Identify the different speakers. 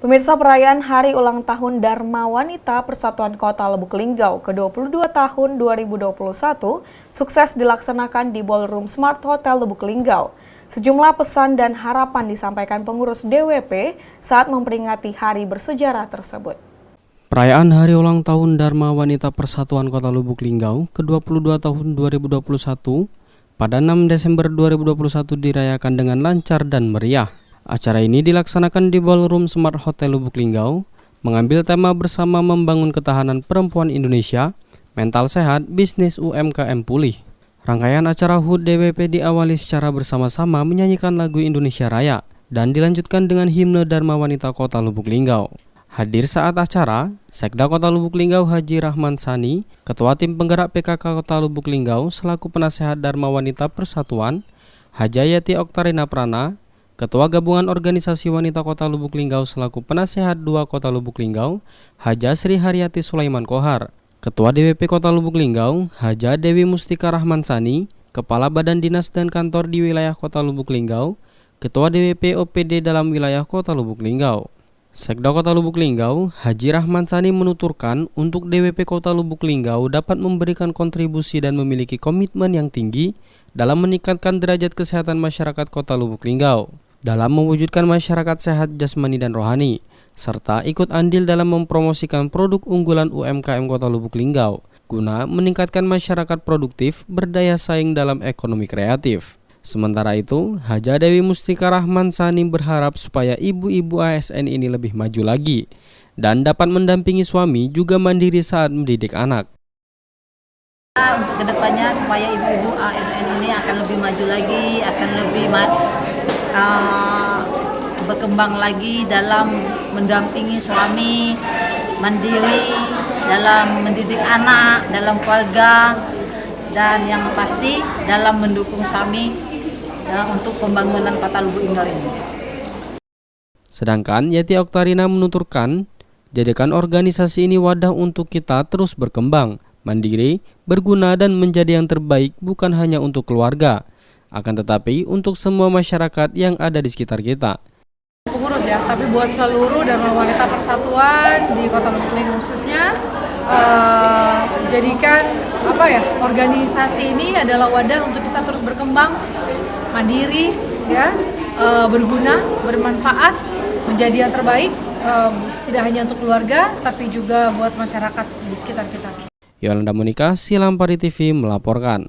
Speaker 1: Pemirsa, perayaan Hari Ulang Tahun Dharma Wanita Persatuan Kota Lubuk Linggau ke-22 tahun 2021 sukses dilaksanakan di Ballroom Smart Hotel Lubuk Linggau. Sejumlah pesan dan harapan disampaikan pengurus DWP saat memperingati hari bersejarah tersebut.
Speaker 2: Perayaan Hari Ulang Tahun Dharma Wanita Persatuan Kota Lubuk Linggau ke-22 tahun 2021 pada 6 Desember 2021 dirayakan dengan lancar dan meriah. Acara ini dilaksanakan di Ballroom Smart Hotel Lubuk Linggau, mengambil tema bersama membangun ketahanan perempuan Indonesia, mental sehat, bisnis UMKM pulih. Rangkaian acara HUT DWP diawali secara bersama-sama menyanyikan lagu Indonesia Raya dan dilanjutkan dengan himne Dharma Wanita Kota Lubuk Linggau. Hadir saat acara, Sekda Kota Lubuk Linggau Haji Rahman Sani, Ketua Tim Penggerak PKK Kota Lubuk Linggau selaku Penasehat Dharma Wanita Persatuan, Hajayati Oktarina Prana, Ketua Gabungan Organisasi Wanita Kota Lubuk Linggau selaku Penasehat 2 Kota Lubuk Linggau, Haja Sri Haryati Sulaiman Kohar, Ketua DWP Kota Lubuk Linggau, Haja Dewi Mustika Rahman Sani, Kepala Badan Dinas dan Kantor di wilayah Kota Lubuk Linggau, Ketua DWP OPD dalam wilayah Kota Lubuk Linggau. Sekda Kota Lubuk Linggau, Haji Rahman Sani menuturkan untuk DWP Kota Lubuk Linggau dapat memberikan kontribusi dan memiliki komitmen yang tinggi dalam meningkatkan derajat kesehatan masyarakat Kota Lubuk Linggau, dalam mewujudkan masyarakat sehat jasmani dan rohani, serta ikut andil dalam mempromosikan produk unggulan UMKM Kota Lubuk Linggau, guna meningkatkan masyarakat produktif berdaya saing dalam ekonomi kreatif. Sementara itu, Haja Dewi Mustika Rahman Sani berharap supaya ibu-ibu ASN ini lebih maju lagi dan dapat mendampingi suami juga mandiri saat mendidik anak.
Speaker 3: Untuk kedepannya supaya ibu-ibu ASN ini akan lebih maju lagi, akan lebih berkembang lagi dalam mendampingi suami, mandiri dalam mendidik anak, dalam keluarga, dan yang pasti dalam mendukung suami untuk pembangunan Kota Lubuk Linggau ini.
Speaker 2: Sedangkan Yati Oktarina menuturkan, jadikan organisasi ini wadah untuk kita terus berkembang, mandiri, berguna dan menjadi yang terbaik bukan hanya untuk keluarga, akan tetapi untuk semua masyarakat yang ada di sekitar kita.
Speaker 4: Pengurus ya, tapi buat seluruh Dharma Wanita Persatuan di Kota Lubuk Linggau khususnya, jadikan organisasi ini adalah wadah untuk kita terus berkembang, mandiri, ya, berguna, bermanfaat, menjadi yang terbaik, tidak hanya untuk keluarga, tapi juga buat masyarakat di sekitar kita.
Speaker 2: Yolanda Monika, Silampari TV melaporkan.